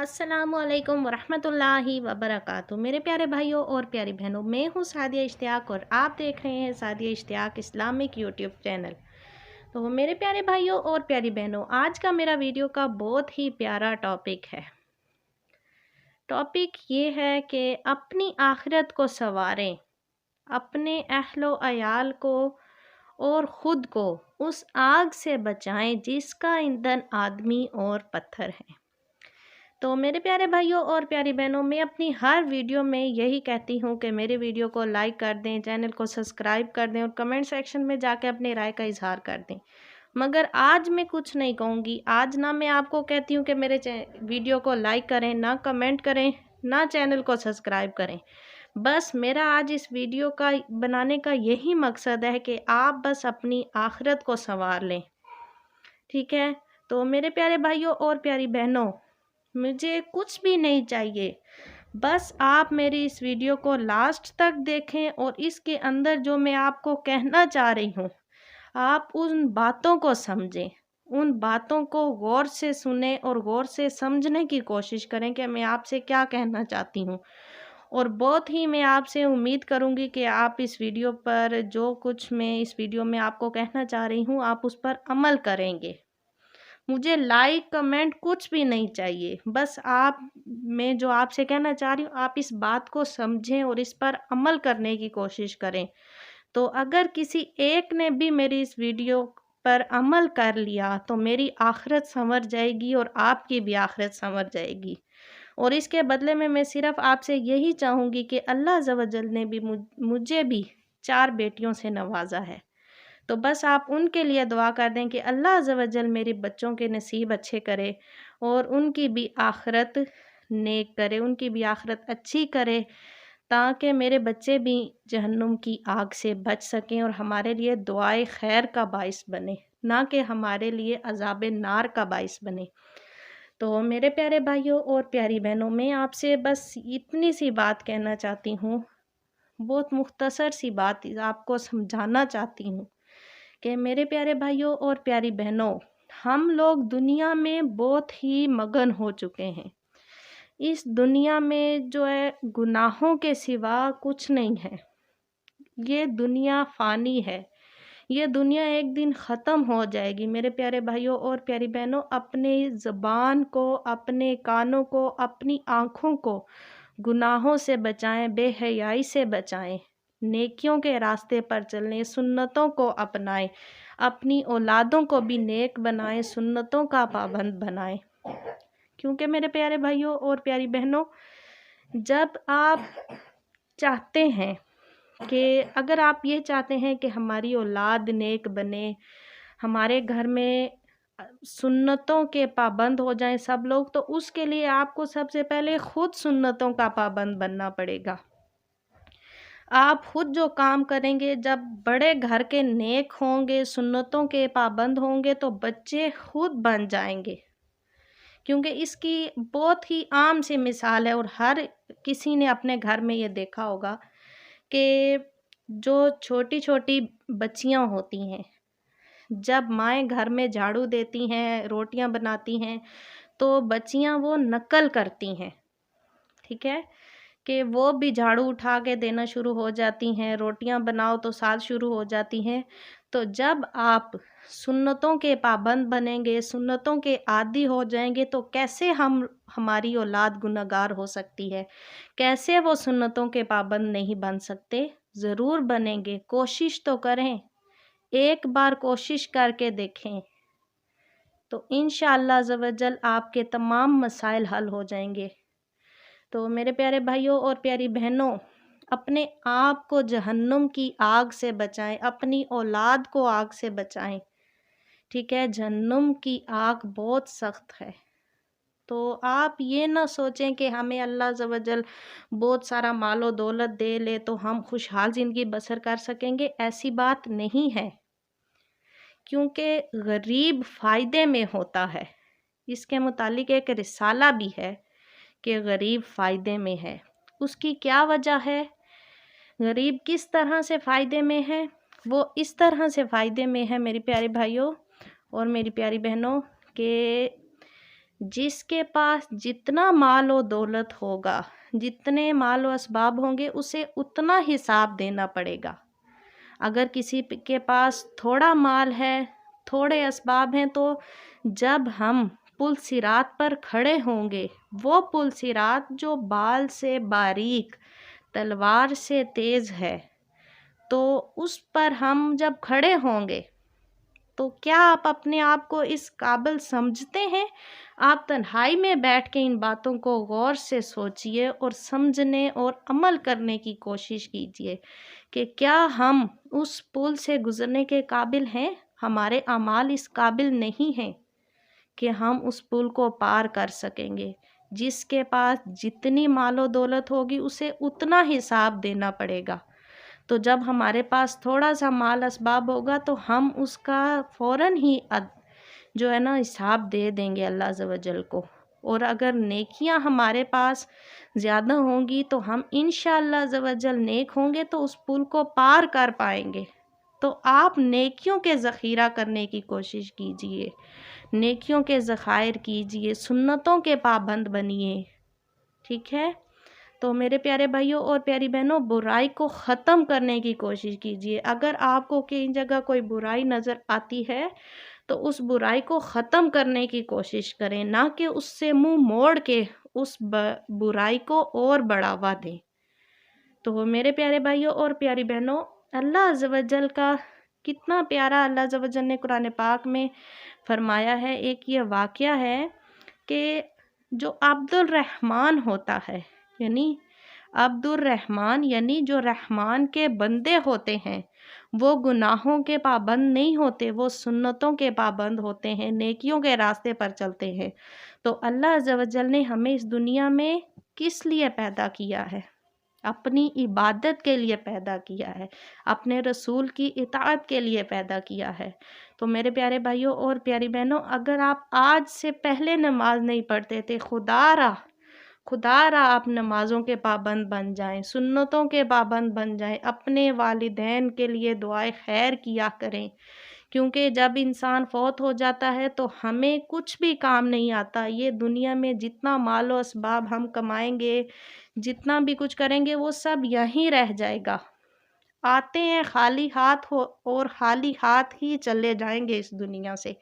अस्सलामु अलैकुम वरहमतुल्लाहि वबरकातुहू। मेरे प्यारे भाइयों और प्यारी बहनों, मैं हूँ सादिया इश्तियाक और आप देख रहे हैं Sadia Ishtiaq Islamic YouTube channel. तो मेरे प्यारे भाइयों और प्यारी बहनों, आज का मेरा वीडियो का बहुत ही प्यारा टॉपिक है। टॉपिक ये है कि अपनी आखिरत को संवारें, अपने अहलो अयाल को और ख़ुद को उस आग से बचाएं जिसका ईंधन आदमी और पत्थर है। तो मेरे प्यारे भाइयों और प्यारी बहनों, मैं अपनी हर वीडियो में यही कहती हूँ कि मेरे वीडियो को लाइक कर दें, चैनल को सब्सक्राइब कर दें और कमेंट सेक्शन में जाकर अपनी राय का इजहार कर दें। मगर आज मैं कुछ नहीं कहूँगी। आज ना मैं आपको कहती हूँ कि मेरे वीडियो को लाइक करें, ना कमेंट करें, ना चैनल को सब्सक्राइब करें। बस मेरा आज इस वीडियो का बनाने का यही मकसद है कि आप बस अपनी आखिरत को संवार लें, ठीक है। तो मेरे प्यारे भाइयों और प्यारी बहनों, मुझे कुछ भी नहीं चाहिए, बस आप मेरी इस वीडियो को लास्ट तक देखें और इसके अंदर जो मैं आपको कहना चाह रही हूँ, आप उन बातों को समझें, उन बातों को गौर से सुने और गौर से समझने की कोशिश करें कि मैं आपसे क्या कहना चाहती हूँ। और बहुत ही मैं आपसे उम्मीद करूँगी कि आप इस वीडियो पर जो कुछ मैं इस वीडियो में आपको कहना चाह रही हूँ, आप उस पर अमल करेंगे। मुझे लाइक कमेंट कुछ भी नहीं चाहिए, बस मैं जो आपसे कहना चाह रही हूँ, आप इस बात को समझें और इस पर अमल करने की कोशिश करें। तो अगर किसी एक ने भी मेरी इस वीडियो पर अमल कर लिया तो मेरी आखिरत संवर जाएगी और आपकी भी आखिरत संवर जाएगी। और इसके बदले में मैं सिर्फ आपसे यही चाहूँगी कि अल्लाह अज़्ज़ व जल ने भी मुझे भी 4 बेटियों से नवाजा है, तो बस आप उनके लिए दुआ कर दें कि अल्लाह अज़्ज़ व जल मेरे बच्चों के नसीब अच्छे करे और उनकी भी आखिरत नेक करे, उनकी भी आखिरत अच्छी करे, ताकि मेरे बच्चे भी जहन्नुम की आग से बच सकें और हमारे लिए दुआए खैर का बाइस बने, ना कि हमारे लिए अज़ाब नार का बाइस बने। तो मेरे प्यारे भाइयों और प्यारी बहनों, मैं आपसे बस इतनी सी बात कहना चाहती हूँ, बहुत मुख्तसर सी बात आपको समझाना चाहती हूँ कि मेरे प्यारे भाइयों और प्यारी बहनों, हम लोग दुनिया में बहुत ही मगन हो चुके हैं। इस दुनिया में जो है गुनाहों के सिवा कुछ नहीं है। ये दुनिया फ़ानी है, ये दुनिया एक दिन ख़त्म हो जाएगी। मेरे प्यारे भाइयों और प्यारी बहनों, अपनी ज़बान को, अपने कानों को, अपनी आँखों को गुनाहों से बचाएं, बेहयाई से बचाएं, नेकियों के रास्ते पर चलें, सुन्नतों को अपनाएं, अपनी औलादों को भी नेक बनाएं, सुन्नतों का पाबंद बनाएं। क्योंकि मेरे प्यारे भाइयों और प्यारी बहनों, जब आप चाहते हैं कि अगर आप ये चाहते हैं कि हमारी औलाद नेक बने, हमारे घर में सुन्नतों के पाबंद हो जाएं सब लोग, तो उसके लिए आपको सबसे पहले खुद सुन्नतों का पाबंद बनना पड़ेगा। आप खुद जो काम करेंगे, जब बड़े घर के नेक होंगे, सुन्नतों के पाबंद होंगे, तो बच्चे खुद बन जाएंगे। क्योंकि इसकी बहुत ही आम सी मिसाल है और हर किसी ने अपने घर में ये देखा होगा कि जो छोटी छोटी बच्चियां होती हैं, जब माएँ घर में झाड़ू देती हैं, रोटियां बनाती हैं, तो बच्चियां वो नकल करती हैं, ठीक है, कि वो भी झाड़ू उठा के देना शुरू हो जाती हैं, रोटियां बनाओ तो साथ शुरू हो जाती हैं। तो जब आप सुन्नतों के पाबंद बनेंगे, सुन्नतों के आदी हो जाएंगे, तो कैसे हमारी औलाद गुनहगार हो सकती है, कैसे वो सुन्नतों के पाबंद नहीं बन सकते। ज़रूर बनेंगे, कोशिश तो करें, एक बार कोशिश करके देखें, तो इंशाअल्लाह अज़्ज़ व जल आपके तमाम मसाइल हल हो जाएंगे। तो मेरे प्यारे भाइयों और प्यारी बहनों, अपने आप को जहन्नुम की आग से बचाएं, अपनी औलाद को आग से बचाएं, ठीक है। जहन्नुम की आग बहुत सख्त है। तो आप ये ना सोचें कि हमें अल्लाह अज़्ज़ व जल बहुत सारा मालो दौलत दे ले तो हम खुशहाल ज़िंदगी बसर कर सकेंगे, ऐसी बात नहीं है। क्योंकि गरीब फ़ायदे में होता है, इसके मुतालिक एक रिसाला भी है कि गरीब फ़ायदे में है। उसकी क्या वजह है? गरीब किस तरह से फ़ायदे में है? वो इस तरह से फ़ायदे में है मेरे प्यारे भाइयों और मेरी प्यारी बहनों, कि جس کے پاس جتنا مال و دولت ہوگا، جتنے مال و اسباب ہوں گے، اسے اتنا حساب دینا پڑے گا۔ اگر کسی کے پاس تھوڑا مال ہے، تھوڑے اسباب ہیں، تو جب ہم پل صراط پر کھڑے ہوں گے، وہ پل صراط جو بال سے باریک، تلوار سے تیز ہے، تو اس پر ہم جب کھڑے ہوں گے تو کیا آپ اپنے آپ کو اس قابل سمجھتے ہیں؟ آپ تنہائی میں بیٹھ کے ان باتوں کو غور سے سوچئے اور سمجھنے اور عمل کرنے کی کوشش کیجئے کہ کیا ہم اس پل سے گزرنے کے قابل ہیں؟ ہمارے اعمال اس قابل نہیں ہیں کہ ہم اس پل کو پار کر سکیں گے۔ جس کے پاس جتنی مال و دولت ہوگی اسے اتنا حساب دینا پڑے گا۔ تو جب ہمارے پاس تھوڑا سا مال اسباب ہوگا تو ہم اس کا فوراً ہی جو ہے نا حساب دے دیں گے اللہ عز و جل کو۔ اور اگر نیکیاں ہمارے پاس زیادہ ہوں گی تو ہم انشاءاللہ عز و جل نیک ہوں گے تو اس پل کو پار کر پائیں گے۔ تو آپ نیکیوں کے ذخیرہ کرنے کی کوشش کیجئے، نیکیوں کے ذخائر کیجئے، سنتوں کے پابند بنیے، ٹھیک ہے؟ تو میرے پیارے بھائیوں اور پیاری بہنوں، برائی کو ختم کرنے کی کوشش کیجئے۔ اگر آپ کو کہیں جگہ کوئی برائی نظر آتی ہے تو اس برائی کو ختم کرنے کی کوشش کریں، نہ کہ اس سے منہ موڑ کے اس برائی کو اور بڑھاوا دیں۔ تو میرے پیارے بھائیوں اور پیاری بہنوں، اللہ عز و جل کا کتنا پیارا اللہ عز و جل نے قرآن پاک میں فرمایا ہے۔ ایک یہ واقعہ ہے کہ جو عبد الرحمن ہوتا ہے، یعنی عبد الرحمن یعنی جو رحمان کے بندے ہوتے ہیں، وہ گناہوں کے پابند نہیں ہوتے، وہ سنتوں کے پابند ہوتے ہیں، نیکیوں کے راستے پر چلتے ہیں۔ تو اللہ عز و جل نے ہمیں اس دنیا میں کس لیے پیدا کیا ہے؟ اپنی عبادت کے لیے پیدا کیا ہے، اپنے رسول کی اطاعت کے لیے پیدا کیا ہے۔ تو میرے پیارے بھائیوں اور پیاری بہنوں، اگر آپ آج سے پہلے نماز نہیں پڑھتے تھے، خدا را آپ نمازوں کے پابند بن جائیں، سنتوں کے پابند بن جائیں، اپنے والدین کے لیے دعائے خیر کیا کریں، کیونکہ جب انسان فوت ہو جاتا ہے تو ہمیں کچھ بھی کام نہیں آتا۔ یہ دنیا میں جتنا مال و اسباب ہم کمائیں گے، جتنا بھی کچھ کریں گے، وہ سب یہیں رہ جائے گا۔ آتے ہیں خالی ہاتھ اور خالی ہاتھ ہی چلے جائیں گے اس دنیا سے۔